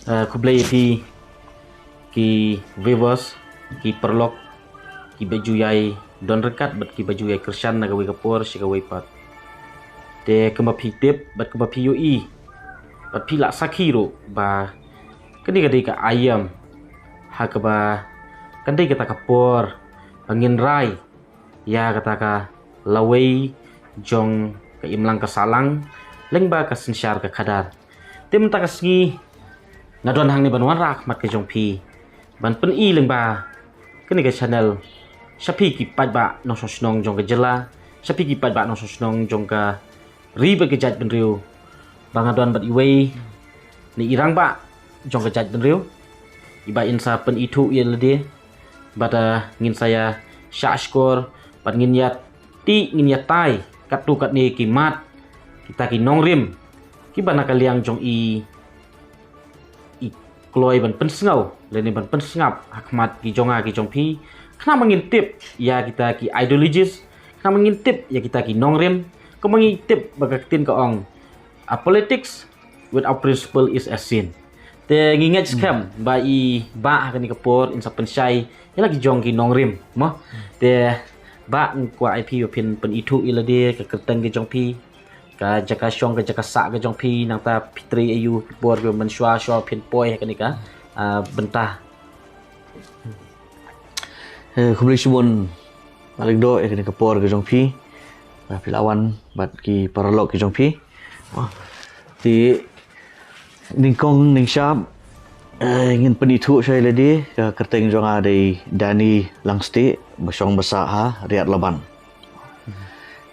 kublai ki viewers ki perlok ki baju yai don rekat bat ki baju yai kersan na gawe kapor si gawe pat te kema pi tip bat kema pi UI bat pi lak sakhi ro ba kani kadai ka ayam ha ka ba kandai kata kapor angin rai ya kata ka lawai jong ka imlang ka salang leng ba ka sensyar ka khadar tem ta ka sgi ngadon hang ni banwan rak mat ke jong pi ban pen I leng ba kani ka channel sapi ki pat ba no sosnong jong ka jela sapi ki pat ba no sosnong jong ka ri ba ke jat ben riu bang ngadon bat iwei ni irang ba jong ka jat ben riu iba insa pen itu ye lede bata ngin saya syashkor bat ngin yat ti ngin yat tai kat tu kat ni ki mat kita ki nongrim ki bana kaliang jong I kloi ban pensengau leni ban pensengap hakmat ki jonga ki jongpi kena mengintip ya kita ki ideologis kena mengintip ya kita ki nongrim ko mengintip bagaktin ka ong a politics without principle is a sin te ngingat scam ba I ba ka ni kapor in sa pensai ya lagi jong ki nongrim mo te ba kwa IP pin pen itu ilade ka kerteng ki jongpi ka jaka syong ka jaka sa ka jong pi nang ta pitri ayu bor ke mensua syo pin poi ka ni ka bentah kublai sibon balik do ek ni kapor ke jong pi ba pilawan bat ki paralok ke jong pi ti ning kong ning syap ingin penitu saya lady ka kerteng jong adai Dani Langsti besong besak ha riat laban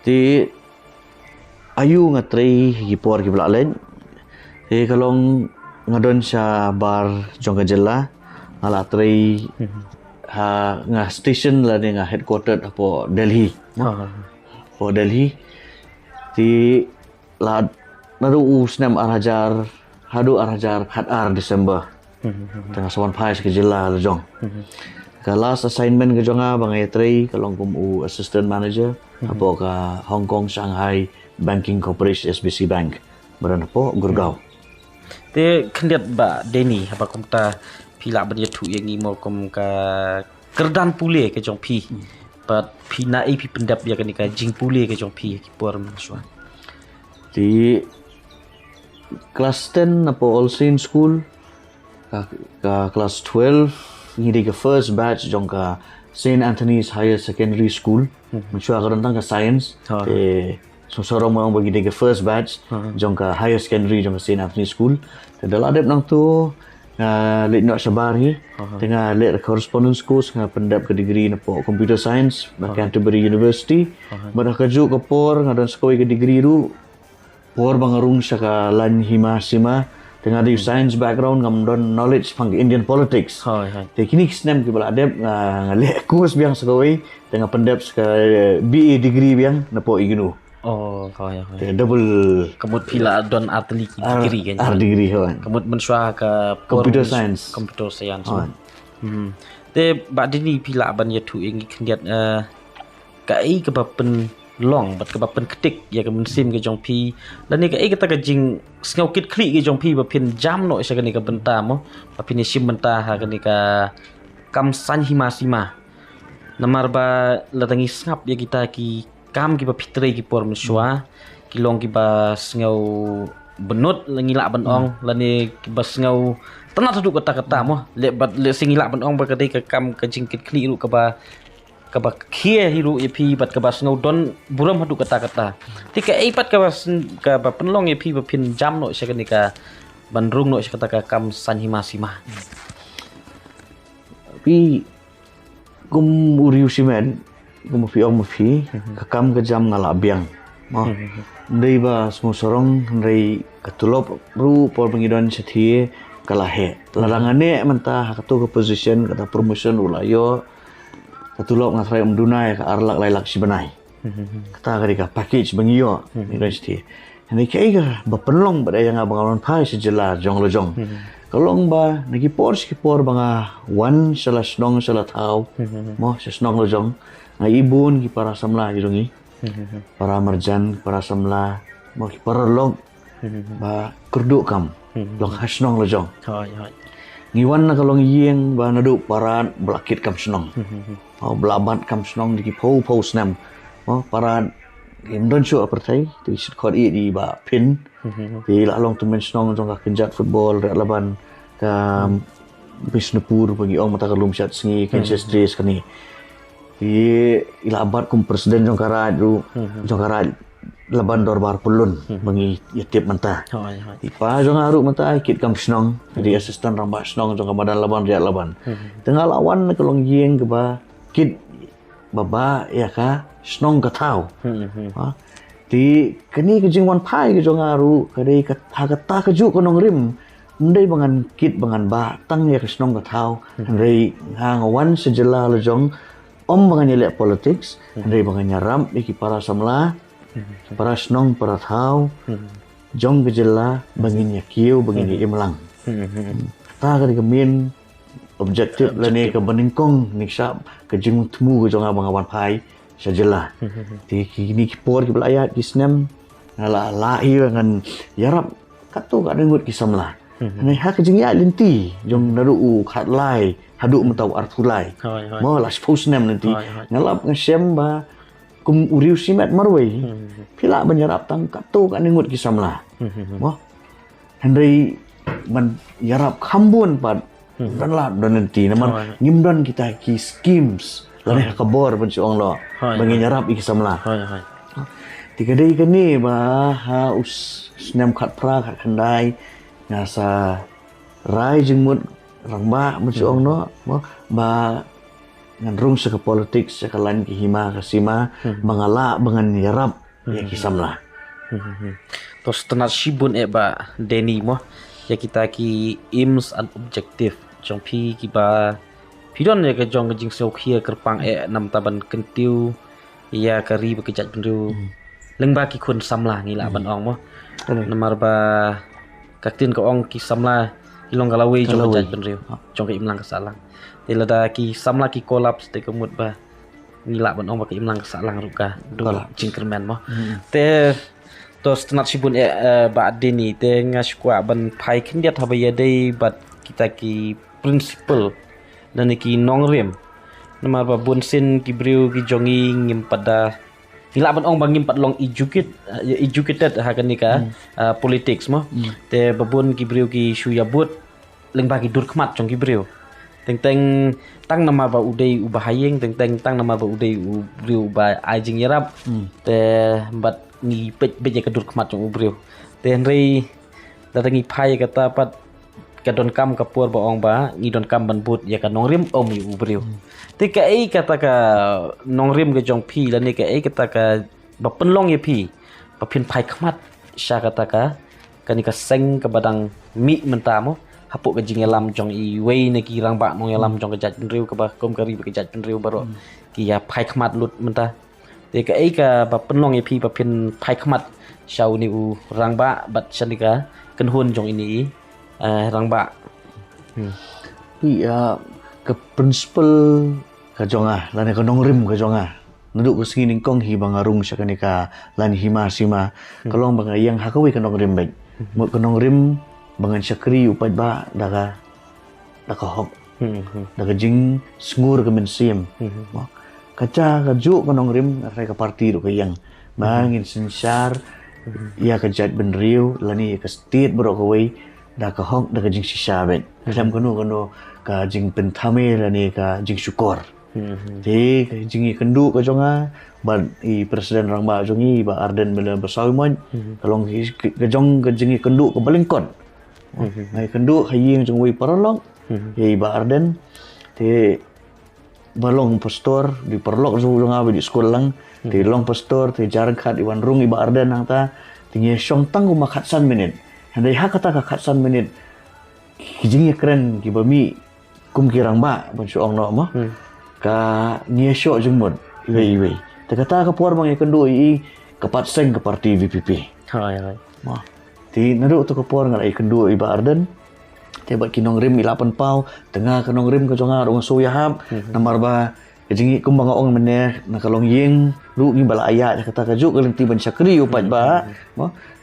ti ayu ngatri gipor ki belak len kalong ngadon sya bar jong jela ala tri ha nga station la ni nga headquarter po Delhi po Delhi ti la nadu usnam arhajar hadu arhajar khatar Desember tengah sawan phais ke jela jong ka last assignment ke jonga bangai tri kalong kum assistant manager apo ka Hong Kong Shanghai Banking Corporation SBC Bank berana po Gurgaon te khendiat ba Deni apa komta pila ban yetu yang imo kom ka kerdan pule ke jong pi pat pina pi pendap ya kan ka jing pule ke jong pi ki por mensua di kelas 10 apo All Saints School ka kelas 12 ngidi ke first batch jong ka St Anthony's Higher Secondary School mensua ka tentang ka science so sorong mo bagi dia first batch jong ka higher secondary jong ka St Anthony School dalam adep nang tu lek nak sabar hi tengah lek correspondence course nga pendap ke degree na po computer science ba Canterbury University badah kaju ke por ngadon skoi ke degree ru por bangarung sa ka lan hima sima tengah di science background ngam don knowledge pang Indian politics te kini snem ke bala adep lek course biang skoi tengah pendap ka BA degree biang na po ignu double kemud pila don atli degree kan degree kan kemud mensua ka computer science te ba dini pila ban ya tu ing khendiat ka ai ka bapen long bat ka bapen ketik ya ka mensim ke jong pi dan ni ka ai kata ka jing snau kit kli ke jong pi ba pin jam no sa ka ni ka benta mo ba pin sim benta ha ka ni ka kam san hima sima namar ba latangi ngap ya kita ki kam ki ba pitri ki por mensua ki long ki ba ngau benut ngilak benong lani ki ba ngau tanah tu kata-kata mo le bat le singilak benong ba kadai ka kam ka jingkit kli ru ka ba khie hiru epi bat ka ba ngau don buram hadu kata-kata tika ai pat ka ba penlong epi ba pin jam no sekani ka bandrung no sekata ka kam san hima sima pi kum uriu simen kemufi omufi kakam kejam ngala biang ndai ba semua sorong ndai katulop ru por pengidon sethi kalahe larangane mentah katu ke position kata promotion ulayo katulop ngatrai mdunai ka arlak lailak sibenai kata ka package bangio ngidon sethi ni kai ga bapenlong bada yang abangalon pai sejela jong lojong kalong ba nagi por skipor banga wan salah snong salah tau mo snong lojong nga ibon ki para samla jirungi para marjan para samla mo ki para log ba kurdu kam long hasnong lo jong ហើយហើយ ngiwan na kalong yeng ba nadu paran blakit kam snong blabat kam snong di po snam paran im don show apertai tu sit khot i di ba pin ti la long tu men snong jong ka kenjat football ra laban ka Bisnupur bagi ong mata kalum syat sengi Kansas Days kani ti ila abat kum presiden jong karaj ru jong karaj laban dorbar pulun bagi yatip manta ហើយហើយ ទីប៉ាចងអារុមតាគិតកំស្នងរី assistant រំបាស្នងចងកបដានលបានរយៈលបានទាំងឡាវ៉ាន់កលងយៀងកបាគិតបបាយ៉ាកាស្នងកថៅទីកនេះកជាងវ៉ាន់ផាយកចងអារុកដេកថាកតាកជុកនងរិមមិនដេបងានគិតបងានបាតាំងយ៉ាកស្នងកថៅរីហាងវ៉ាន់សジឡាលចងបងានយលេ politics រីបងានរំអ៊ីគីប៉ារ៉ាសំឡាpara snong para thau jong gejela bangin yakiu bangin imlang ta ka kemin objektif lani ke beningkong niksa ke jing temu ke jong abang awan pai sajela ti kini por ki belayat ki snem ala lahi dengan yarap katu ka dengut ki samla ni ha ke jing ya linti jong naru u khat lai hadu mentau arthulai ហើយហើយ mo las post nem nanti ngalap ngesem ba kum uriu simet marwei pila menyerap tang katu kan ningut kisamla mo Henry man yarap khambun pad dan la dan nanti naman ngimdan kita ki schemes lane kabor ban si ong lo bangin yarap ikisamla ហើយហើយ tiga dei kani ba ha us snem khat pra khat khandai ngasa rai jengmut rangba ban si ong no ba ngan rung sa politik sa kalan ki hima kasima mangala bangan yarap ya kisamla terus tenat sibun ba deni mo ya kita ki aims and objective jong pi ki ba pidon ya ke jong jing so khia kerpang nam taban kentiu ya kari ba kejat bendu lengba ki kun samla ngila ban ong mo namar ba kaktin ko ong ki samla ilong kalawi jong kejat bendu jong ke imlang kasalang Tilada ki samla ki kolaps te kemut ba ngila ban ong ba ki imlang kasalang ruka do jingkerman mo te to stenat sibun ba deni te ngaskwa ban pai kindia thabaya dei bat kita ki principle dan ki nongrem namar ba bunsin ki briu ki jongi ngim pada ngila ban ong ba ngim pat long educated ha kan nika politics mo te babun ki briu ki shuyabut leng ba ki dur khmat jong ki briu teng tang nama ba udai ubahayeng teng tang nama ba udai ubriu ba ajing yarap te bat ni pej beje kedur khmat jong ubriu te henry datangi phai kata pat kadon kam kapur ba ong ba ni don kam ban but ya ka nongrim om yu ubriu te ka ai kata ka nongrim ke jong phi la ni ka ai kata ka ba penlong ye phi ba phin phai khmat sha kata ka kani ka seng ka badang mi mentamo hapuk ke jingelam jong i wei ne ki rang ba nong yalam jong ke jat penriu ke ba kom kari ke jat penriu baro ki ya phai khmat lut menta te ka ai ka ba penlong ye phi ba phin phai khmat shau ni u rang ba bat shanika kan hun jong ini rang ba pi ke principle ka jonga lane ka nongrim ka jonga nuduk ke sini kong hi bangarung sakanika lan hima sima kalong bang yang hakawi ka nongrim baik mo ka nongrim bangan syakri upat ba daga hok daga jing sngur ke mensim kaca kaju kanong rim rai ka parti ro kayang bangin sinsar ya ka jat benriu lani ka state bro ka wei daga hok daga jing sisa bet lam kanu ka jing pentame lani ka jing syukur te jing kendu ka jonga ba i presiden rang ba jongi ba arden bela basawi mon kalong ka jong ka jing kendu ka balingkon ai kendu haying jong wei paralong ye ba arden te balong pastor di perlok zo nga di sekolah lang ti long pastor ti jarang khat iwan rung iba arden nang ta tingi syong tang uma khatsan minit handai ha kata ka khatsan minit kijing keren ki bami kum kirang ba ban syong no mo ka nie syok jengmut iwe te kata ka por bang kendu i kapat seng ke parti VPP hai mo ti nadu to ka por ngai kendu iba arden Tiba kinong rim ilapan pau tengah kinong rim kejonga dong soya hab namar ba kejingi kumbang ong meneh na kalong yeng lu ngi bala ayat kata kajuk kelenti ban syakri upat ba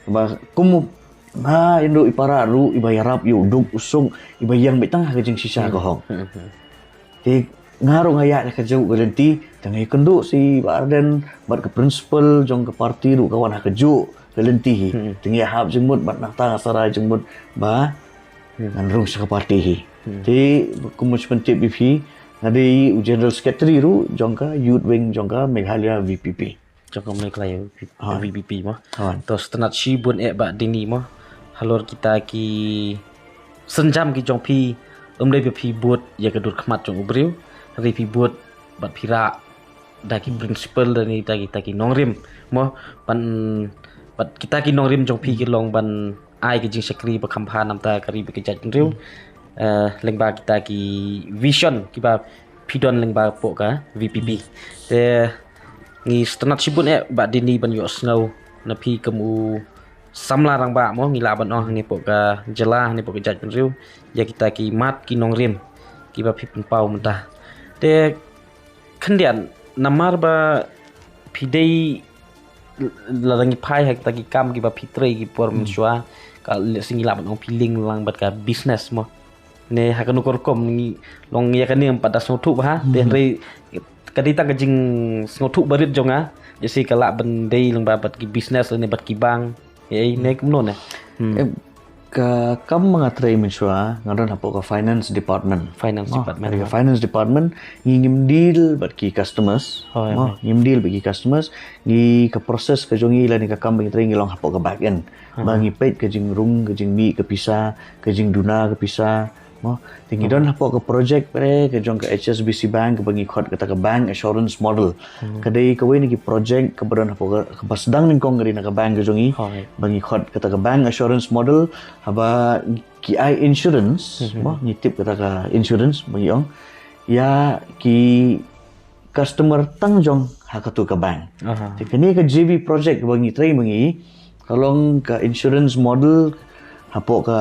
ba kum Indo ipara ru ibayarap yu duk usung ibayang betang kajing sisa kohong. Ti ngaruh ngayak kajau galenti tangay kendo si Arden bat ke principal jong ke parti ru kawan kaju galenti tingi hab jengmut bat nakta sarai jengmut ba nganrung sa parti hi. Ti kumus pentip bifi ngadi general secretary ru jong ka youth wing jong ka Meghalaya VPP. Jong ka Meghalaya VPP mo. Hawan. Tos tenat shibun ba dini mo. Halor kita ki senjam ki jong pi umdai pi buat ya kedur khmat jong ubriu ri pi buat bat pira daki principal dan taki nongrim mo ban bat kita ki nongrim jong pi ki long ban ai ki jing sekri ba khampa namta kari ba ki jat riu lengba kita ki vision ki ba pidon lengba po ka VPP te ngi stenat sibun ba dini ban yo snow na pi kamu samla rang ba mo ngila ban oh ni po ka jela ni po ka jat riu ya kita ki mat ki nongrim ki ba pi pau mentah te kendian namar ba pidei larangi pai hak tagi kam ki ba pitre ki por mensua ka singila ban ong piling lang bat ka business mo ne hakanu korkom ni long ya kan ni pada sotu ba te re kadita ka jing sotu barit jonga jesi kala ban dei lang ba bat ki business ne bat ki bang ne kumno ne Ka kam mengatrai mensua ngaran hapo ka finance department. Finance department ngim deal bat ki customers. Ngim deal bagi customers ngi ka proses ka jongi la ni ka kam mengatrai ngilong hapo ka back end. Bangi pet ka jing rung ka jing mi ka pisa ka jing duna ka pisa. Mo tingi don hapo ka project pare ka jong ka HSBC bank bangi khot ka bank assurance model. Kadai ka we ni ki project ka badon hapo ka pasdang ning kong na ka bank ka jongi bangi khot ka bank assurance model haba ki ai insurance mo nitip ka insurance bangi ong ya ki customer tang jong hakatu ka bank. Kini ka JV project bangi try bangi kalong ka insurance model hapo ka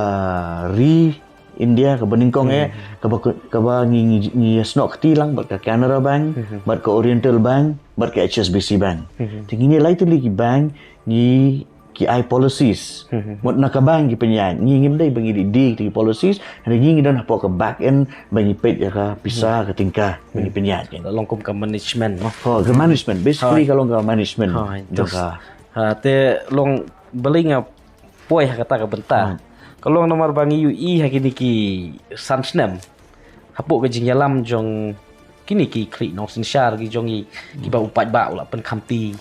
India ke Beningkong ke ba ngi snok tilang bat ke Canara Bank bat ke Oriental Bank bat ke HSBC Bank tingini lai tu lagi bank ngi ki ai policies mot nak bank ki penyan ngi ngim dai bangi di ki policies ada ngi dan apa ke back end bangi pet ya ka pisa ke tingkah bangi penyan longkum ke management mo ke management basically kalau ke management te long belinga poi kata ka bentar kalau nomor bangi UI hakini ki sansnem hapo ke jing yalam jong kini ki kri nong sinshar ki jongi ki ba upat ba ula pen khamti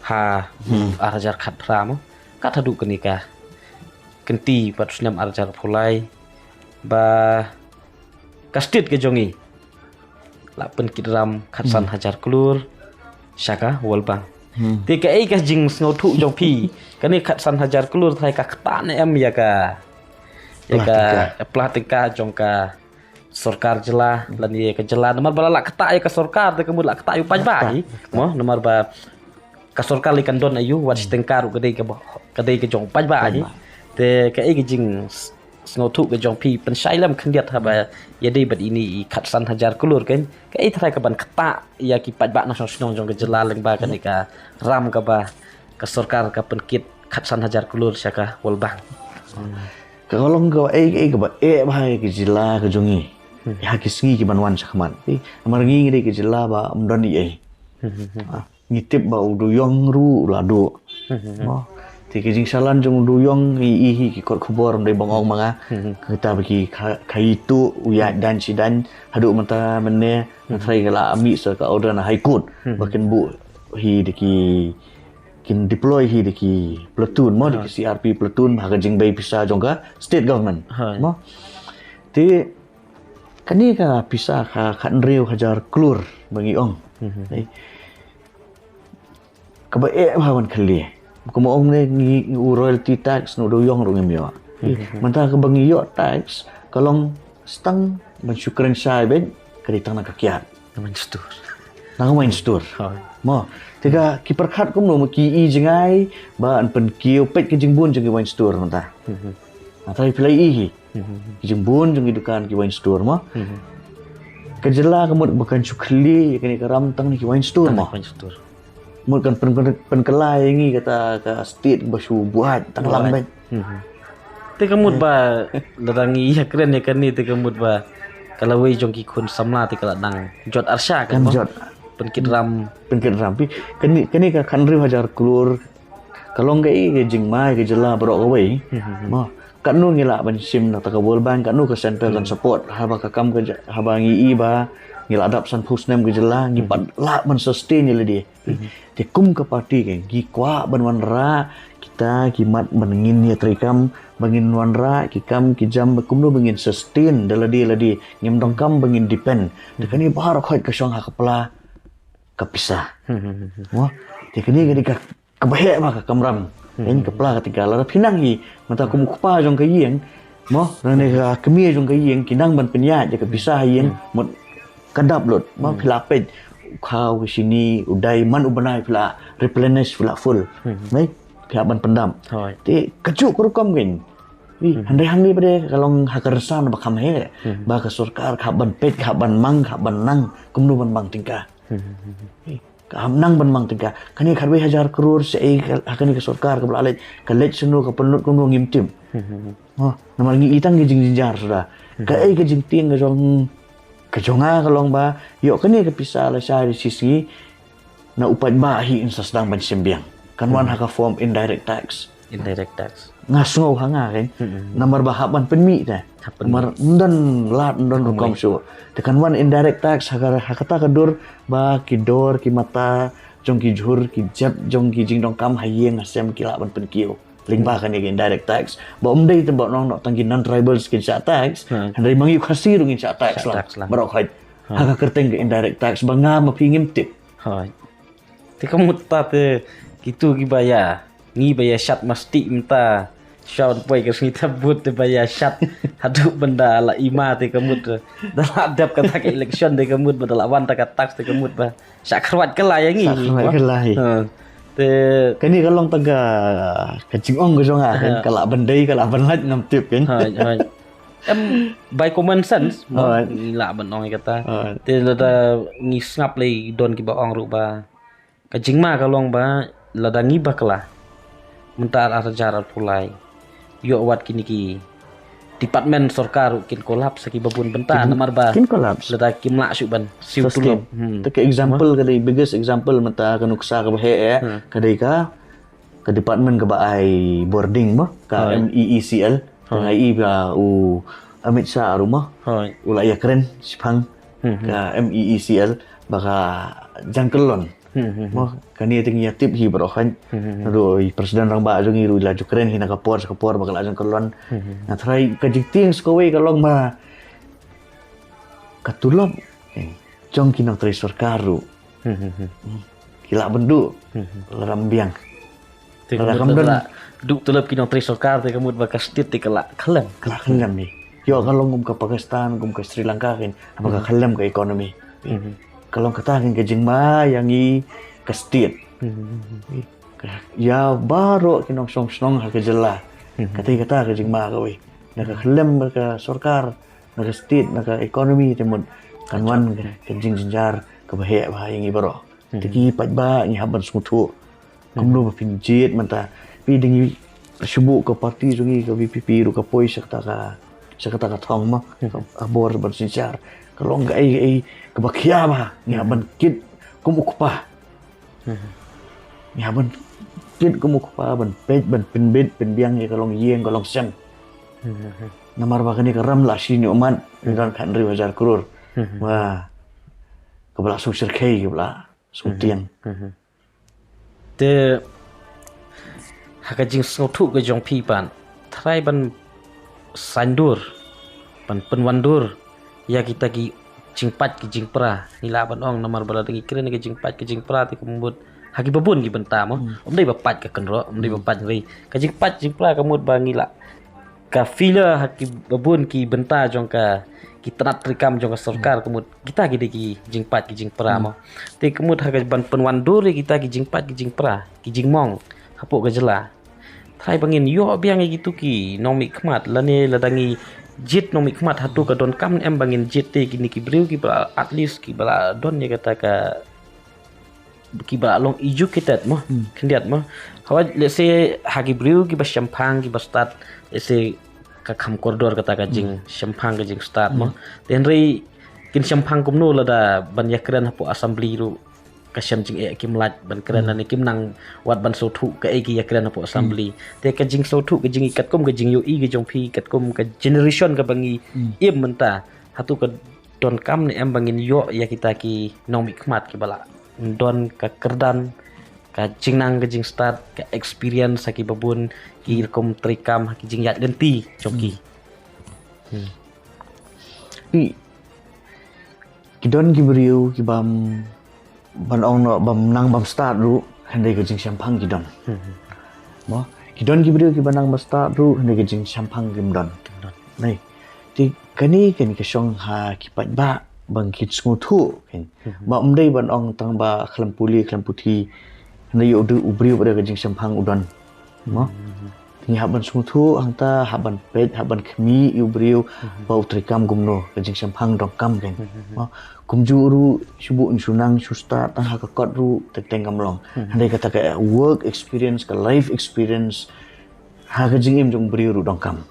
ha arajar khat ramo kat hadu kini ka kenti patusnem arajar phulai ba kastit ke jongi la pen kidram khatsan hajar klur syaka walbang ti ka ai ka jing snothu jong pi kani khatsan hajar klur thai ka khtan em ya ka pelatika jongka sorkar jela lan ye ke jela nomor bala lak kata ye ke sorkar te kemud lak kata yu paj bai mo nomor ba ka sorkar likan don ayu wat stengkar kedai ke jong paj bai te ke ai jing sngotu ke jong pi pen sailam khendiat ha ba ye dei bat ini khatsan hajar kulur kan ke ai thrai ka ban kata ya ki paj ba na snong jong ke jela leng ba kan ka ram ka ba ka sorkar ka pen kit khatsan hajar kulur syaka walbang kalau engkau ke ba bahai ke jila ke jongi ya ki singi ki banwan sakman amar ngi de ke jila ba amdan i ngitip ba uduyong ru lado ti ke jing salan jong uduyong i ki kor khobor de bangong manga kita bagi kaitu uya dan sidan hadu mata menne thrai gala ami sa ka order na high court bakin bu hi de ki kin deploy hi de ki platoon mo de ki CRP platoon ha jing bay pisa jongka state government mo ti kani ka pisa ka khan reu hajar klur bangi ong ka ba bhawan khali ko mo ong ne ngi royalty tax no do yong ro ngem yo manta ka bangi yo tax kalong stang mensyukran sai ben kaditang na kakyat naman stur mo tiga kiper khat kum no ki i jingai ba an pen kiu pet ke jingbun jing wine store manta atai pilai i jingbun jing dukan ki wine store mo kejela kemut bukan cukli kini karam tang ni ki wine store mo mut kan pen kelai ngi kata ka state basu buat tang lamben te kamut ba ladangi ya keren ya kan ni te kamut ba kalau wei jong ki kun samla te kala dang jot arsha kan Kan mo jot. penkit ram Pengkit rampi kani ka kanri hajar keluar kalau enggak ke jing mai ke jela bro away mo kanu ngila ban sim na ta ka world bank kanu ka center kan support haba ka kam ka haba ngi ba ngila adap san pusnem ke jela ngi pat la ban sustain ni dia te kum ka parti ke gi kwa ban wan ra kita kimat benengin ya trikam bangin wan ra ki kam ki jam kum no bangin sustain ladi ngim dong kam bangin depend de kani bahar khoi ka song ha kepala kapisah. Wah, dia kini ketika kebahaya maka kamram. Ini kepala ketika lara pinang hi, mata aku mukpa jong kayeng, mo rane ka kemi jong kayeng kinang ban penya je kepisah yang mot kadap lot, mo pilapet kau ke sini udai man ubanai pila replenish pila full. Mai pihak ban pendam. Ti kejuk kurukam gen. Handai hang ni pada kalau hakarsan bakam he, ba ka sarkar ka ban pet ka ban mang ka ban nang kumnu ban bang tingkah. Nang ban mang tingka kani kharbe 1000 crore se hakani ke sarkar ke balalet ke let senu ke penut kuno ngimtim namar ngi itang gi jinjar sudah ke ke jing ting ke jong ke jonga kalong ba yo kani ke pisah la sya di sisi na upat ba hi insa sedang ban sembiang kan wan haka form indirect tax ngasngau hanga kan namar ba haban penmi ta namar ndan lat ndan rukom su tekan wan indirect tax hakata kadur ba kidor ki mata jong ki jhur ki jap jong ki jing dong kam hayeng asem ki la ban pen kiu ling ba kan ki indirect tax ba umdei te ba nong nok tangki non tribals ki sa tax handai mangi khasi rung sa tax lah barok hai haka kerteng ki indirect tax ba nga ma pingim tip hai te kamut ta te gitu ki baya ngi baya syat masti minta Shaun boy ke sini tabut te baya syat haduk benda la ima te kamut dah adap kata ke election te kamut badal awan ta tax te kamut ba syak khrawat kala yang ngi te kani kalong taga kacing ong gojong kan kala bandai kala banlat ngam tip kan by common sense la ban ong kata te lada ngi ngap lei don ki ba ong ru ba kajing ma kalong ba lada ngi ba kala mentar ajar pulai yo wat kini ki departemen sarkar kin kolaps saki babun benta namar ba kin kolaps lada kim la su ban siu tulung take example kadai biggest example mata kanuksa ka bahe kadai ka departemen ka baai boarding mo ka MEECL ngai ba u Amit Shah rumah ula ya keren sipang ka MEECL baka jangkelon mo kani ting ya tip hi brohan roi presiden rang ba jongi ru laju keren hina kapor bakal ajang kelon na try ka jikting skowe kalong ma katulop jong kinang tri sarkaru kila bendu lambiang Alhamdulillah duk tulap kinang tri sarkar te kamut bakas tit te kala khalam ni yo kalong gum ka Pakistan gum ka Sri Lanka kin apakah khalam ka ekonomi kalau kata kan kejeng ma yang i kestit ya baru kinong song ha kejela kata kejeng ma ka we naka khlem ka sarkar naka stit naka ekonomi temut kanwan kejeng jinjar ka bahe ba yang i baro tiki pat ba ni haban smutu kumno pinjit manta pi dingi subu ka parti jungi ka VPP ru ka poi sakta ka thong ma abor ban sincar kalau enggak ai kebakia bah ni aban kit kumukpa ni aban kit kumukpa ban pej ban pinbit pinbiang ni kalau yeng kalau sem namar ba kani karam la sini umat dan kan ri wajar krur wah kebala susir kai kebala sutiang te hakajing sautu ke jong pi pan trai ban sandur ban penwandur ya kita ki jingpat ki jingpra nila ban ong namar bala tengi kira ni ki jingpat ki jingpra ti kembut haki babun ki benta mo dai bapat ka kenro dai bapat ri ka jingpat jingpra kemut bangila ka fila haki babun ki benta jong ka ki tanat rikam jong ka sarkar kemut kita ki ki jingpat ki jingpra mo ti kemut haka ban penwandur kita ki jingpat ki jingpra ki jingmong hapuk ka jela trai bangin yo biang gitu ki nomi kmat lane ladangi jit nomi kmat hatu ka don kam em bangin jit te kini ki breu ki bala at least ki bala don ya kata ka ki bala long educated mo kendiat mo hawa let's say hagi breu ki bas champang ki bastat let's say ka kham koridor kata ka jing shampang ka jing start mo then ri kin shampang kum no lada ban yakran hapo assembly ru ka sham jing kim lat ban kran ni kim nang wat ban so thu ka ki yakran hapo assembly te ka jing so thu ka jing ikat kum ka jing yo i ka jong phi kat kum ka generation ka bangi im menta hatu ka don kam ni em bangin yo ya kita ki nong mikmat ki bala don ka kerdan ka jing nang ka jing start ka experience ki babun ki kom trikam ki jing yat genti joki ki don ki beriu ki bam ban ong no bam nang bam start ru handai ka jing shampang ki don mo ki don ki beriu ki ban nang bam start ru handai ka jing shampang ki don nei ti kani ka shong ha ki pat ba bang ki sngu thu ken ba umdai ban ong tang ba khlam puli khlam puthi handai yo du ubriu pada ka jing shampang udon mo ni haban sngu thu hangta haban pet haban khmi ubriu ba utrikam gumno ka jing shampang dong kam ken mo kumjuru subu sunang susta tang ha ka kot ru tek teng kamlong handai kata ka work experience ka life experience ha ka jing im jong briu ru dong kam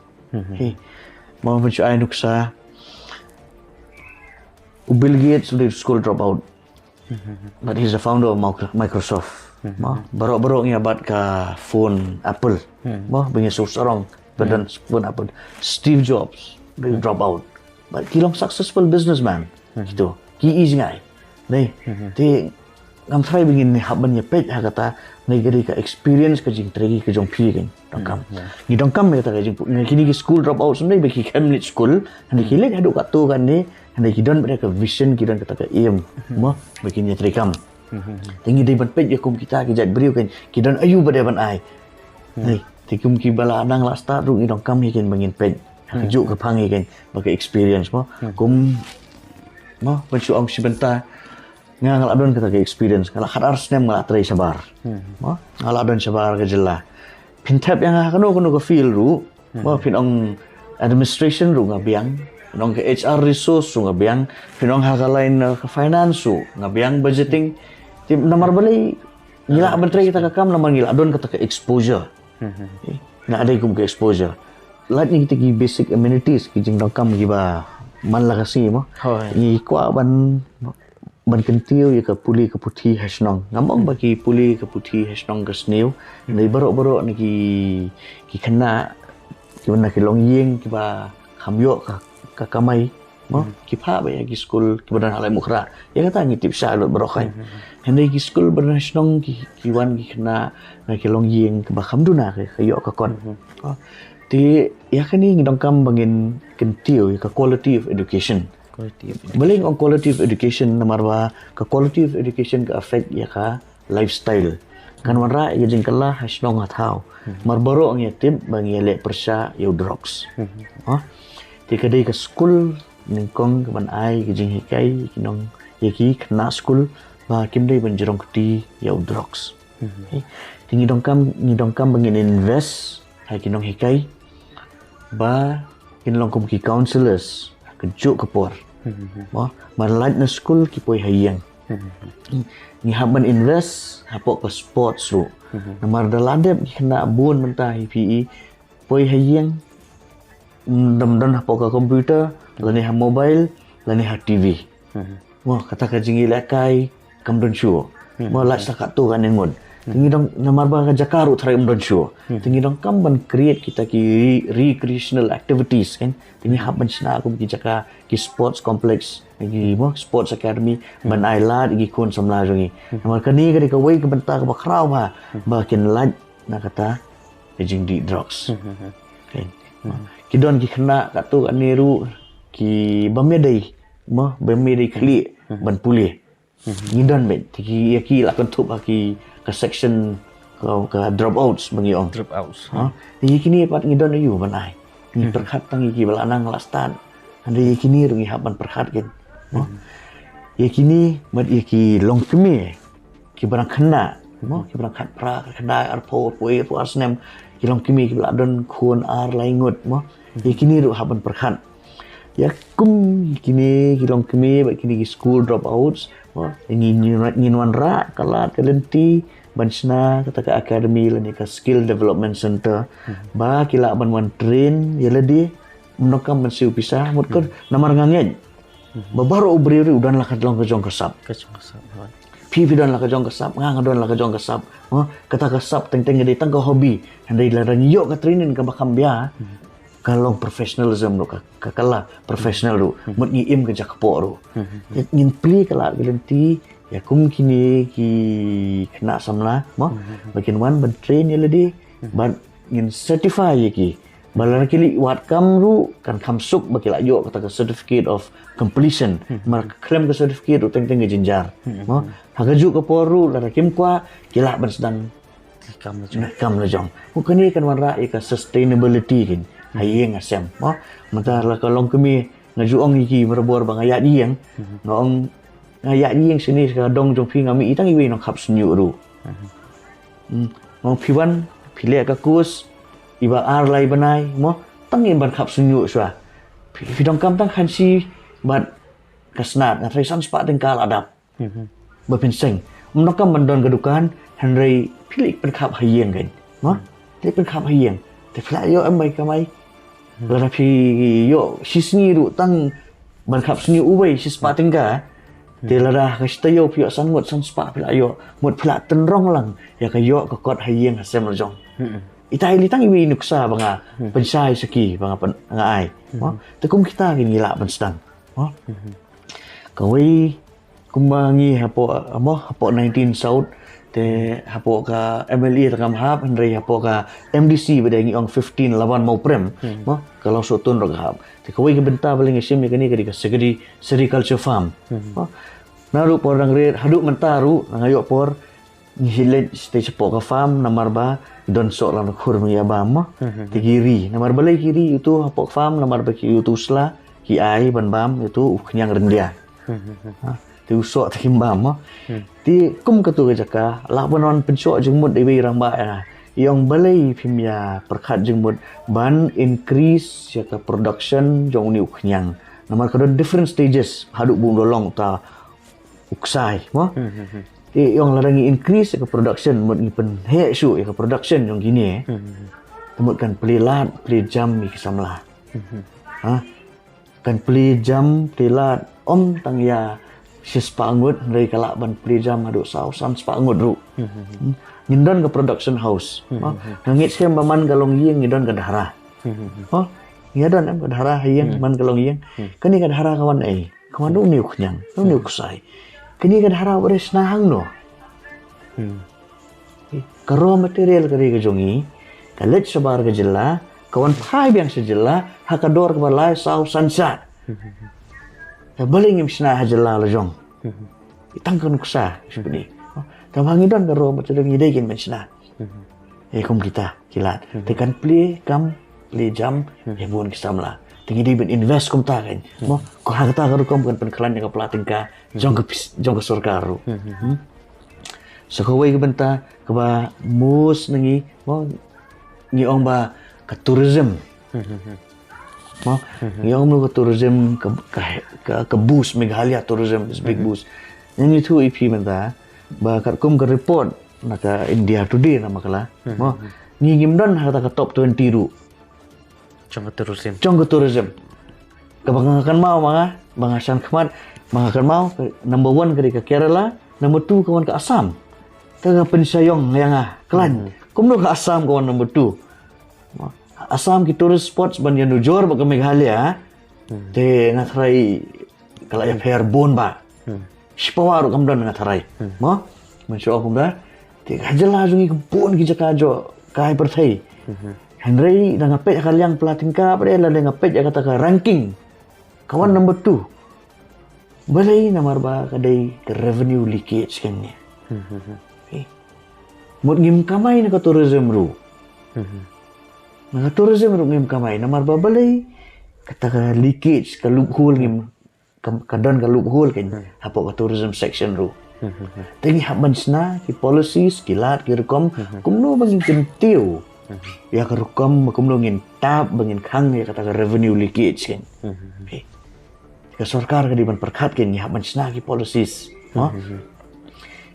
he mo ban chu ai nuksa Bill Gates sudah school dropout but he's the founder of Microsoft barok-barok ni abad ka phone Apple bagi sorong badan phone Apple Steve Jobs dia drop out but kilong successful businessman gitu ki is ngai nei ti ngam try begin ni haban ya pet ha kata nei gari ka experience ka jing tregi ka jong phi kan dongkam ni dongkam kata ka jing kini ki school drop out sundai bagi Cambridge school handi kilet hadu ka tu kan ni handi kidon mereka vision kidon kata ka aim mo bagi ni trikam tinggi di ban pet ya kum kita ki jat beriu kan kidon ayu bade ban ai nei tikum ki bala adang la start ru ni dongkam ni kan bangin pet juk ka phangi kan bagi experience mo kum mo pencu ong sebentar ngal adon kata ke experience kala khat ars nem ngala trai sabar mo ngala adon sabar ke jela pintap yang kanu ke feel ru mo pin ong administration ru ngabiang nong ke HR resource ru ngabiang pin ong ha lain ke finance ru ngabiang budgeting tim nomor beli ngila menteri kita ke kam nomor ngila adon kata ke exposure na ada kum ke exposure lat ni kita ki basic amenities ki jing kam gi ba man la kasi mo ni kwa ban kentiu ya ka puli ka puthi hasnong ngamong bagi puli ka puthi hasnong ka snew nei barok-barok ni ki khana ki mana ki longyeng ki ba khamyo ka kamai mo ki pha ba ya ki school ki badan halai mukra ya kata ni tip sha lot barok kai henei ki school badan hasnong ki wan ki khana na ki longyeng ki ba khamduna ka yo ka kon ti ya kani ngidong kam bangin kentiu ya ka quality of education Baling on quality of education namarwa ka quality of education ka affect ya ka lifestyle kan wanra ya jing kala hasnong athau marbaro ang yatib bang yele persya ya drugs ti kadai ka school ningkong ban ai ka jing hikai kinong yaki kena school ba kimdai ban jerong ti ya drugs ti ngidong kam bangin invest hai kinong hikai ba kinlong kum ki counselors kejuk kepor marlat na school ki poi hayang ni haban invest hapok ke sports ru namar daladep kena bun mentah PE poi hayang dam hapok ke komputer lani ha mobile lani ha TV mo kata ka jingi lakai kamdon show mo lat sakat tu kan ngon tingi dong namar ba ka jakaru thrai umdon show tingi dong kam ban create kita ki recreational activities kan tingi haban sna aku ki jaka ki sports complex gi mo sports academy ban ai lat gi kon samla jongi namar kani ka ka wei ka banta ka bakrau ba ken lat na kata jing di drugs kan ki don ki khna ka tu kan niru ki bamedai mo bamedai kli ban pulih ngidon bet ki yaki la kan thup ki ka section ka dropouts bangi ong dropouts ni kini pat ngidon ayu ban ai ni perkhat tangi ki balanang lastan ande kini rungi haban perkhat gen kini mat ki long kemi ki barang khna mo ki barang khat pra khna arpo poi po asnem ki long kemi ki bladon khon ar laingut mo kini ru haban perkhat ya kum kini kilong kami bak kini school dropouts ngin wan ra kalat kalenti bansna kata ka academy lani ka skill development center ba kila ban wan train ya ladi menokam mensiu pisah mut kan namar ngangej babaru ubri udan lah kadlong kejong kesap pi dan lah kejong kesap ngang don lah kejong kesap kata kesap teng-teng gede tang ka hobi handai larang yo ka training ka bakam bia kalong professionalism do kakala professional do mut ngiim ke jakpo do ngin pli kala gelenti ya kum kini ki kena samla bakin wan ban train ya ledi ban ngin certify ya ki balar kili wat kam ru kan kam suk bakila yo kata certificate of completion mar klaim ke certificate do teng-teng ke jenjar hagaju ke poru lara kim kwa kila ban sedang kam la jong mukani kan wan ra ka sustainability kin hayeng asem mata la kalong kami ngajuong iki merbor bang ayat yang ngong ayat yang sini ka dong jong pi ngami itang iwi nong khap sunyu ru ngong piwan pilek ka kus iba ar lai banai tangin ban khap sunyu swa pi dong kam tang khansi bat kasnat ngatrai san spa tengkal adap bapenseng menokam mandon kedukan hanrei pilik pen khap hayeng kan pilik pen khap hayeng te pla yo ambai kamai lara pi yo sisni ru tang ban khap sni uwei sis patingga te lara ka yo pi san ngot san spa pla yo mot pla tenrong lang ya ka yo ka kot hayeng hasem lojong itai li tang iwi nuksa banga pensai seki banga ai te kum kita gini la ban sedang kawai kumangi hapo 19 South te hapo ka MLE takam hap henry hapo ka MDC bedangi ong 15 lawan mau prem kalau sotun rog hap te kawai ke benta paling isim ni kani ka segedi sericulture farm naru por dang red haduk mentaru ngayo por hilet stage hapo ka farm namar ba don sok lan khur mi abam te kiri namar balai kiri itu hapo farm namar ba ki itu sla ki ai ban bam itu kenyang rendia ti usok timbam ti kum katu jaka la bonon pensok jengmut dewi ramba ya yang balai pimya perkhat jengmut ban increase jaka production jong ni uknyang namar kada different stages haduk bung dolong ta uksai ti yang larangi increase jaka production mut ni pen he su jaka production jong gini temut kan pelilat peli jam mi kisamla kan peli jam pelilat om tang ya sis pangut dari kalak ban prijam aduk sausan sepangut ru ngindon ke production house ngit sem baman galong yeng ngindon ke dahara ngidon am ke dahara yeng man galong yeng kani ke dahara kawan kawan du niuk nyang du niuk sai kani ke dahara beres nahang no ke raw material kari ke jongi kalet sabar ke jela kawan pai biang sejela hakador ke balai sausan sat baling im sina hajala lojong itangkan kusa seperti tamang idon garo macam ngide kin mensina kum kita kilat tekan play kam play jam hebun kisamla tingi di ben invest kum ta kan mo ko harta garo kum kan penkelan yang pelating ka jong ke surgaru sekawai ke benta ke ba mus nengi mo ni ong ba ke tourism yang menurut tourism ke boost Meghalaya tourism is big boost yang itu IP menta bakar kum ke report naka India Today nama kala ni ngimdon harta ke top 20 ru Cong ke tourism kebangakan mau manga bangasan kemat bangakan mau number 1 ke Kerala number 2 kawan ke Assam tengah pensayong yang kelan kum nu ke Assam kawan number 2 Assam ki tourist spots ban yang nujor ba ke Meghalaya te ngatrai kala ya fair bon ba sipawaru kamdon ngatrai mo mensyo aku ba te kajela jungi kebun ki jakajo kai perthai Henry dah ngapet kaliang pelating ka pada la ngapet ya kata ka ranking kawan number 2 balai namar ba kadai ke revenue leakage kan ni mut ngim kamai na ka tourism ru tourism ru ngim kamai namar ba balai kata ka leakage ka loophole ngim kadon ka loophole kan hapo ka tourism section ru Tengi hak mansna ki policies kilat ki rekom kumno bagi kentiu Ya kerukam makumlongin tap bangin kang ya kata revenue leakage kan. Ke sarkar ka di ban perkhat kan ni haban snagi policies.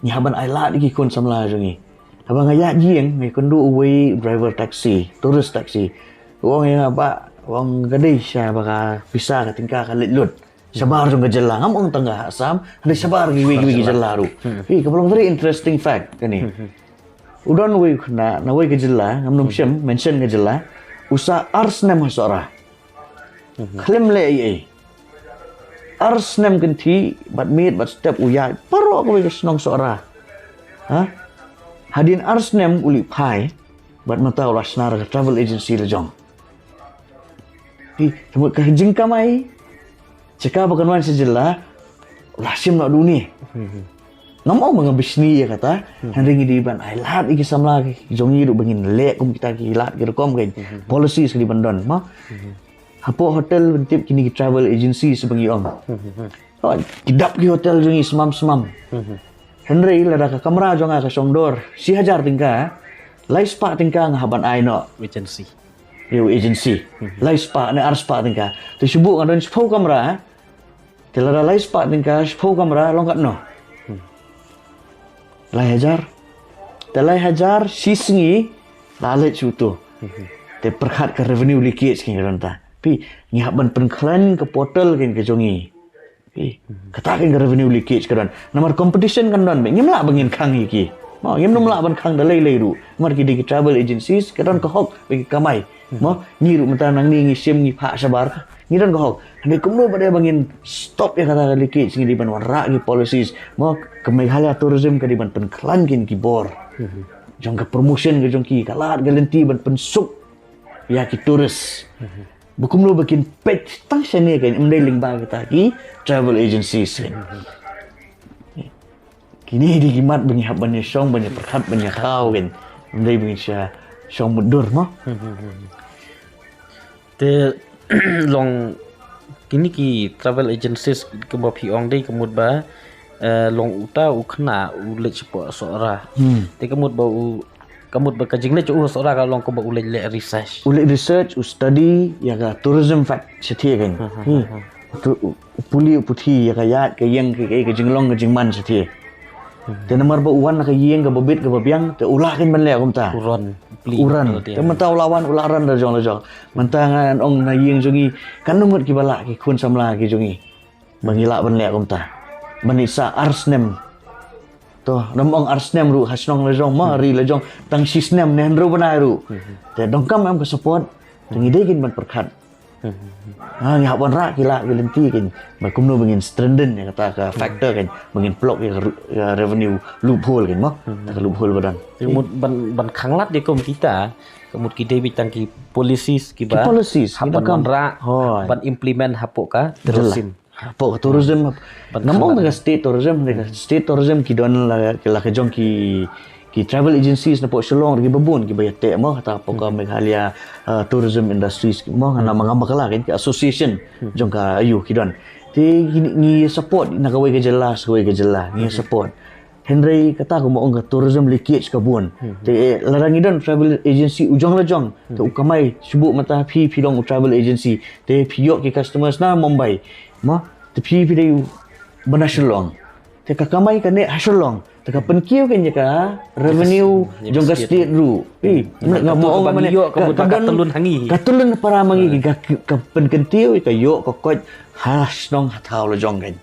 Ni haban ai la di kon samla jongi. Habang ayat jieng ngai kon du away driver taxi, tourist taxi. Wong yang apa wong gadai sya baka bisa ka tingkah ka lut. Sabar jong gejala ngam ong tengah asam, ada sabar gi gejala ru. Kapalong very interesting fact kan ni. Udon we na we gejala ngam nom syam mention gejala usa ars nam hasara. Khlem le ai. Ars nam ganti bat meet bat step uya paro ko we snong sora. Ha? Hadin ars nam uli pai bat mata ulah senar travel agency le jong. Sebut ke jingkamai cakap berkenaan sejelah lasim nak dunia. Ngam mga bisni ya kata henry di ban ai lat iki samla jongi du bangin lek kum kita ki lat ki rekom kan policy sekali bandon ma hapo hotel bentip kini travel agency sebangi ong oh kidap ki hotel jongi semam henry lada ka kamera jonga ka songdor si hajar tingka lai spa tingka ngahaban ai no agency agency lai spa ne ar spa tingka tu sibuk ngadon spau kamera telada lai spa tingka spau kamera longkat no Lai hajar sisingi lalet sutu. Te perkhat ke revenue leakage kin ranta. Pi ngihap ban penklan ke portal kin ke jongi. Pi kata kin ke revenue leakage kan. Nomor competition kan don ngim la bangin khang iki. Mo ngim nom la ban khang dalai lai ru. Mar ki di travel agencies ke don ke hok bagi kamai. Mo ni ru mata nang ni ngisim ngi phak sabar. Ni don ke hok. Hande kumno pada bangin stop ya kata leakage ngi di ban warra ngi policies. Mo ke Meghalaya tourism ka di ban penklan kin ki bor. Jong ka promotion ke jong ki kalat galenti ban pensuk ya ki turis. Bukum lo bikin page tang sene kan mendailing ba kita ki travel agencies kan. Kini di gimat banyak banyak song banyak perkat banyak kau kan. Mendai banyak song mudur mo. Te long kini ki travel agencies ke bapi ong dei kemud ba long uta u khna u le chipo sora te kamut ba kajing le chu sora ka long ko ba u le research U study ya ka tourism fact sethi kan puli puthi ya ka yat ka yang ka kajing long kajing man sethi te nomor ba uwan ka yeng ka babit ka babyang te ulah kan ban le kom ta uran te mentau lawan ularan da jong mentangan ong na yeng jongi kan numut ki bala ki kun samla ki jongi bangila ban le kom ta Manisa arsnem to namong arsnem ru hasnong lejong mari lejong tang sisnem nenro banaru te dongkam am ke support tengidegin ban perkhat ni haban ra kila gelenti kan bakumno bangin strengthen ya kata ka factor kan bangin block ya revenue loophole kan mo ta loophole badan mut ban khanglat de kom kita kemut ki debi tang ki policies ki ba policies ban ra ban implement hapok ka terusin po tourism namong dengan state tourism ki don la ke jong ki travel agencies na po Shillong ki babun ki bayate mo kata po ka Meghalaya tourism industries mo na mga makala kan ki association jong ka ayu ki don ti ni support na kawai ke jelas ni support Henry kata ko mo ang tourism leakage ka buon te larang idon travel agency ujong lajong te ukamay subuk mata pi long travel agency te piyok ki customers na Mumbai ma te pi dei banashlong te kakamay kane haslong te ka penkiu kan ka revenue jong ka state ru nga mo ang mane katulun hangi katulun para mangi ka penkentiu ka yo ka kot haslong hataw lajong kan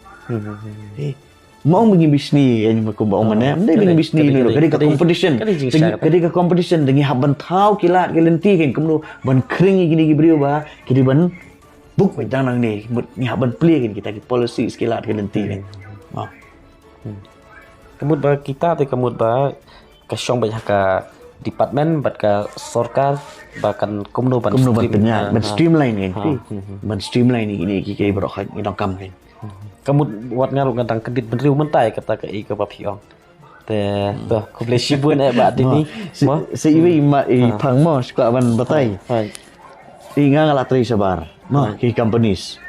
mau bagi bisni yang makumba mana mendai bagi bisni dulu kadi ka competition dengan haban tau kilat gelenti kan kumno ban kring gini gibriu ba kidi ban buk bidang nang ni haban play kan kita ki policy kilat gelenti kan kemud ba kita te kemud ba ka syong banyak ka department bat ka sarkar bahkan kumno ban streamline kan ban streamline ini ki berok idong kam kan kamu buat ngaruh ngandang kedit benriu mentai kata ke ke papiong te to ko boleh sibun ba ini mo se iwi ma phang mo ska ban batai inga ngala tri sabar mo ki companies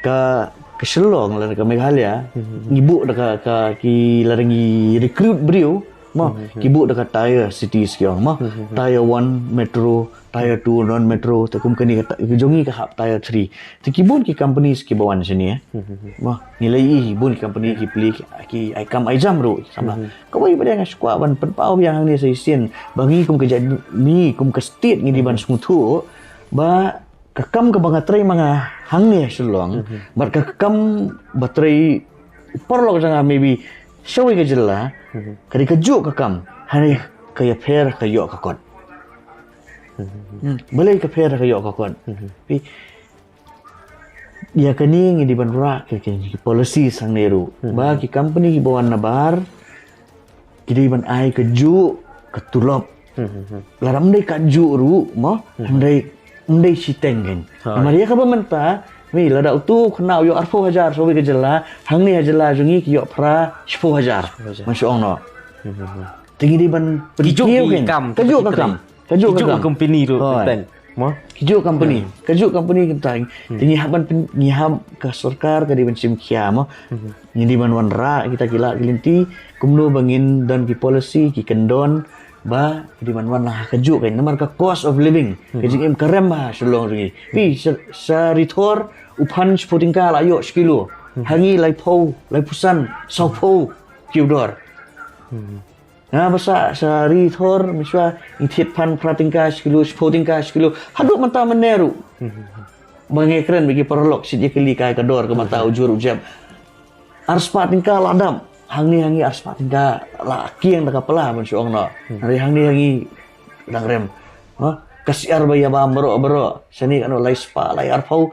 ka Shillong la ka Meghalaya ngibu ka ki larangi recruit brio mo kibu dekat tire city sekiang mo tire 1 metro tire 2 non metro te kum kani kata jongi ka hap tire 3 te kibun ki company ki bawan sini mo nilai i bun company ki pli ki ai kam ai jam ru sama kawai pada ngas kwa ban penpau yang ni sai sien bangi kum kerja ni kum ke state ni di ban smutu ba kakam ka bangatrai mga hang ni sulong bar kakam batrai perlu jangan maybe Syawai ke jela, kadi kejuk ke kam, hari kaya per kaya kakot. Boleh ke per kaya kakot. Tapi dia kini di bandara ke policy sang neru. Bagi company bawan nabar, kini ban ai kejuk ketulop. Laram dai kejuk ru, mo, dai sitengen. Maria ka bamenta. Wih, lada utu kena yo 4,000 so ke jela, hang ni jela jungi ki yo pra 10,000. Masya Allah. Tinggi di ban Kijuk ki kam. Kejuk company tu teng. Mo kejuk company kita tinggi haban ngihab ke sarkar ke di ban sim kia mo. Ni di ban wanra kita gila gelinti kumno bangin dan ki policy ki kendon ba di man lah kejuk kan nomor ka cost of living kejing em kerem ba selong ri pi sa ritor upan sporting ka layo sekilo hangi lai pusan sau po kiudor na basa sa ritor miswa intit pan pratingka sekilo sporting ka sekilo haduk mata meneru bangekren bagi perlok si dia keli kai kador ke mata ujur ujab arspating ka ladam hangi aspat tinggal laki yang tak apalah masya Allah. Hari hangi dang rem. Kasiar baya bam bero. Sini kan lai spa lai arpau.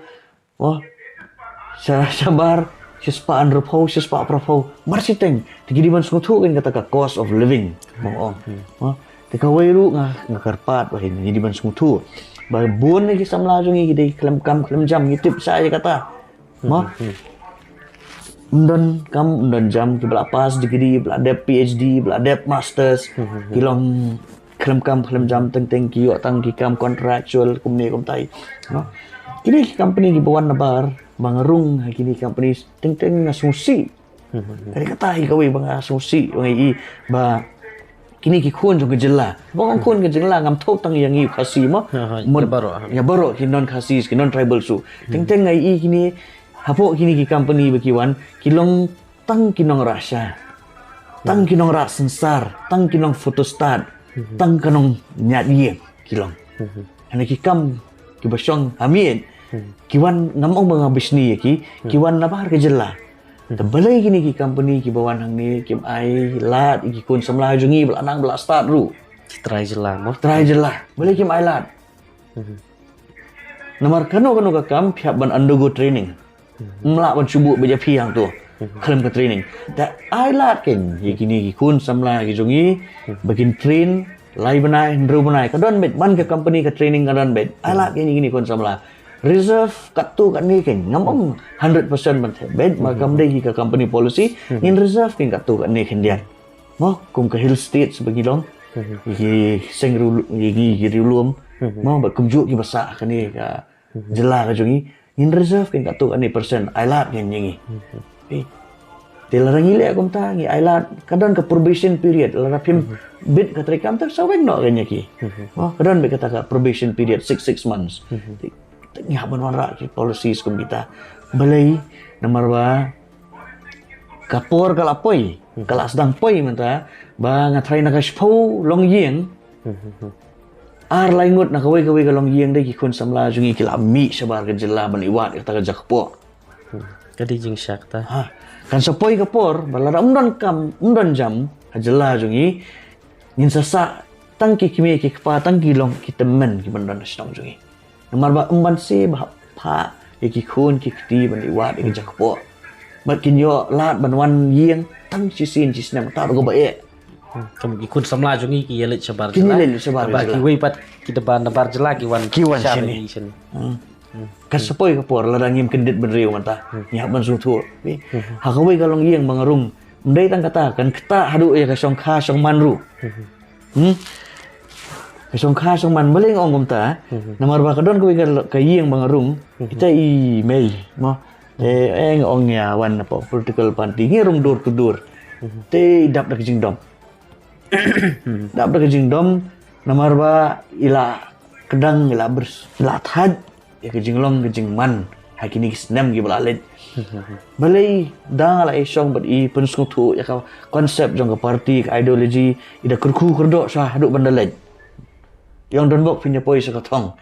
Sabar spa andropau spa propau. Marsiteng. Tinggi ban sungutu kan kata cost of living. Teka wairu ngakarpat bahin jadi ban sungutu. Babun lagi samlajungi gede klem jam ngitip saya kata. Undan jam ke belapas degree beladep PhD beladep masters kilom klem jam teng kiyo tang kikam contractual kumni tai no ini company di bawah nabar bangarung kini company teng asumsi kali kata ikawi bang asumsi bangai ba kini ki kun jong kejela bang kun kejela ngam thok tang yang i khasi mo baro kinon khasi kinon tribal su teng ngai kini hapo kini ki company bekiwan kilong tang kinong rasa tang kinong ras sensar tang kinong photostat tang kanong nyat ye kilong ana ki kam ki basong amin kiwan ngamong mga bisni ki kiwan nabar ke jela tebalai kini ki company ki bawan hang ni kim ai lat ki kun samlah jungi belanang bela start ru try jela boleh kim ai lat nomor kano ka kam pihak ban undergo training melak ban cubu beja piang tu kelem ke training da ai lat ken ye kini ki kun samla ki jongi bakin train lai banai ndru banai kadon bet ban ke company ke training kadon bet ai lat kini kun samla reserve kat tu kat ni ken ngamong 100% ban bet makam dei ki ke company policy in reserve ken kat tu kat ni ken dia mo kum ke hill state sebagi long ki sengru ki riulum mo ba kumjuk ki basa kan ni ka jela ka jongi in reserve kan katuk ani persen ailat kan nyanyi dilarang ile akum tangi ailat kadang ke probation period lara pim bid ka trekam tak saweng no kan nyaki kadang be kata ka probation period 6 months nya ban wara ki policies kum kita balai nomor ba kapor kalapoi kelas dang poi menta ba ngatrai na ka spau long yeng ar laingut nak kawai ka long yeng dai ki kun samla jungi kilami sabar ke jela ban iwat kata ka jakpo kadi jing syakta kan sapoi kapor balara umdan jam jela jungi ngin sasa tangki kimi ki pa tangki long ki temen ki bandan stong jungi nomor ba umban se ba pa ki kun ki ti ban iwat ki jakpo bat kinyo lat ban wan yeng tang sisin sisnem ta go ba kamu ikut samla jungi ki yelit sabar kini lelit sabar ba ki wei pat ki depan nabar jela kiwan sini kan sepoi kapor ladang yim kendit benriu manta nya ban sutu ha kawai kalong yeng bangarung ndai tang kata kan keta hadu ya ka song kha song manru ka song kha song man beleng ong kumta namar ba kadon kawai ka yeng bangarung kita i mei mo eng ong ya wan apa political party ngirung door to door te dap dak jing dom Dak ber kejing dom namar ba ila kedang ila bers ila thad ya kejing long kejing man hakini kisnem gi balalet balai dang ala isong bat I pensung tu ya ka konsep jong ka parti ka ideologi ida kurku kurdok sah duk bandalet yang don bok punya poi sakatong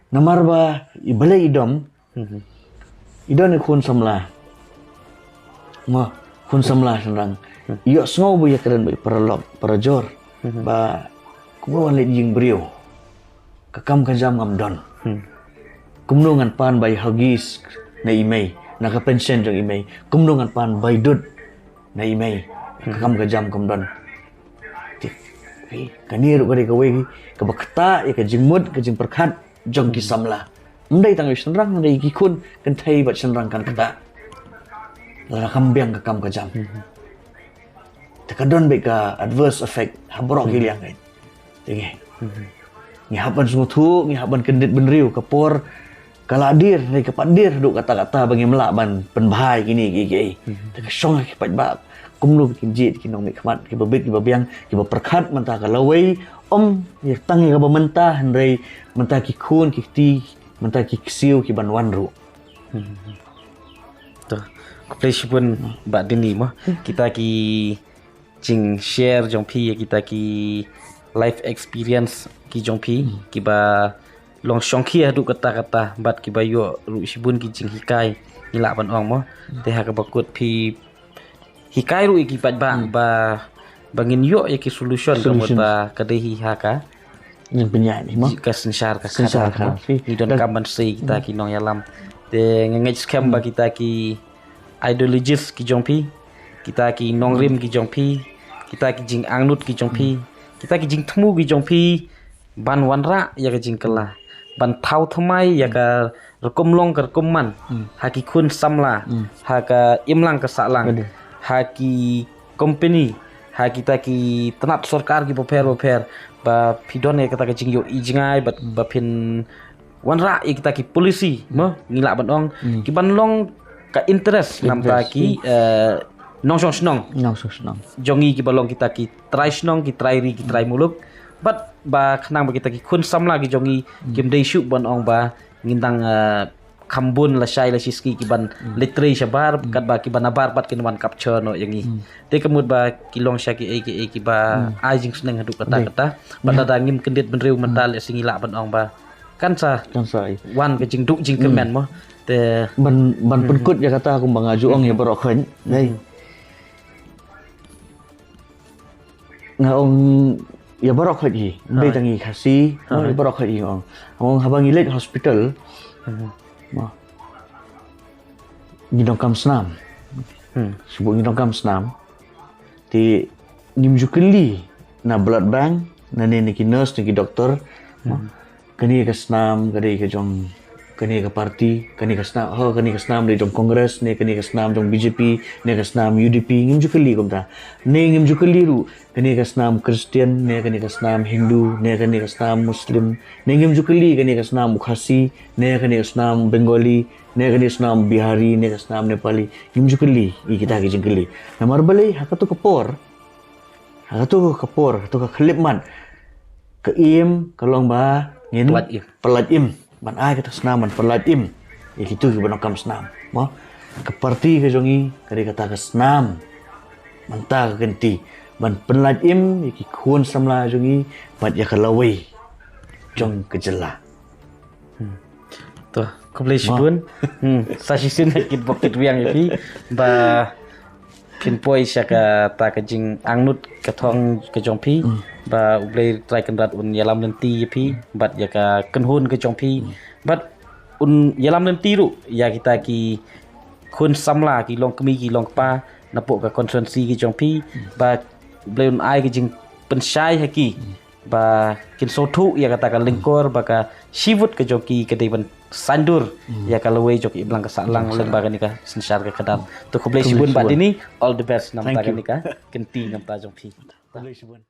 namar ba I balai idom idon ni kun samla ma kun samla senrang iyo sngo bu ya keren ba perlok perajor ba kumruan let jing brio kakam kajam ngam don kumnungan pan bay hagis na imay naka pension jong imay kumnungan pan bay dud na imay kakam kajam kam don kanir ko kawai kabakta ya kajingmud kajing perkat jong kisamla ndai tang senrang ndai kikun kan thai bat senrang kan kata lara kambiang kakam kajam takadon be ka adverse effect habrok giliang kai tinge ngihapan sumutu ngihapan kendit benriu kapor kaladir ni kapadir duk kata-kata bagi melak ban penbahai kini gigi tak song ki pat kumlu kinjit kinong mi khamat ki babit ki babiang ki perkat mentah kalawai ya tang ya mentah ndai mentah ki khun ki ti mentah ki siu ki ban wanru Tuh, please pun Mbak Dini mah kita ki jing share jong pi kita ki life experience ki jong pi ki ba long shong ki adu kata-kata bat ki ba yo ru sibun ki jing hikai nila ban ong mo te ha ka bakut pi hikai ru ki pat ba bangin yo ya ki solution ka mota ka de hi ha ka yang penyanyi mah ka sensar ka ni don Dan- kamban sei kita ki nong yalam te ngej scam ba kita ki ideologies ki jong pi kita ki nong rim ki jong pi kita ki jing angnut ki jong pi kita ki jing thmu ki jong pi ban wanra ya ka jing kala ban thau thamai ya ka rekom long ka rekom man ha ki khun samla ha ka imlang ka salang Aduh. ha ki company ha kita ki tenat sarkar ki boper ba pidon ya kata ka jing yo ijngai ba pin wanra ya kita ki polisi mo ngila ban ong ki ban long ka interest nam ta ki nong song snong nong susnong jongi ki balong kita ki try snong ki try ri ki try muluk but ba khnang ba kita ki khun samla ki jongi kim dei shu ban ong ba ngindang kambun la shai la siski ki ban letri shabar kat ba ki banabar pat ki ban capture no yangi te kemud ba ki long sha ki ba ajing seneng hadu kata pada dangim kendit benriu mental singila ban ong ba kan sa kan sai wan ke jing duk jing kemen mo te ban penkut ya kata aku bangaju ong ya berok khen dai ngaong ya berok khen hi be tangi khasi ya berok khen hi ong habang ilet hospital ma gidong kam snam sebut gidong kam snam ti nimjukeli na blood bank na ni ki nurse ni ki doktor kani ka snam kani ka jong kani ka parti kani ka snam di jong kongres ni kani ka snam jong BJP ni ka snam UDP nimjukeli komta ni nimjukeli ru kani ka snam Kristian ni kani ka snam Hindu ni kani ka snam Muslim ni nimjukeli kani ka snam Khasi ni kani ka snam Bengali ni kani ka snam Bihari ni ka snam Nepali nimjukeli I kita ki jengkeli namar balai hakatu kapor hakatu ka khlipman ke im kalong ba ngin pelat im ban ai kata senam ban pelat im ya gitu ki banokam senam mo ke parti ke jongi kari kata ke senam manta ke genti ban pelat im ki khun samla jongi bat ya kalawai jong kejela tuh kublai shibun sasisin kit bokit wiang yapi ba pinpoi syaka ta ka jing angnut ka thong ka jongpi ba ublai try kendrat un yalam nanti yapi bat ya ka kenhun ka jongpi bat un yalam nanti ru ya kita ki khun samla ki long kemi ki long pa napok ka konferensi ki jongpi ba ublai un ai ka jing pensyai haki ba kin sotu ya kata ka lingkor ba ka shivut ka joki ka deban sandur ya kalau we joki iblang ka salang lembaga nika sensar ka kadam to kublai shibun ba dini all the best nam ta ka nika kenti nam ta jongpi Kublai shibun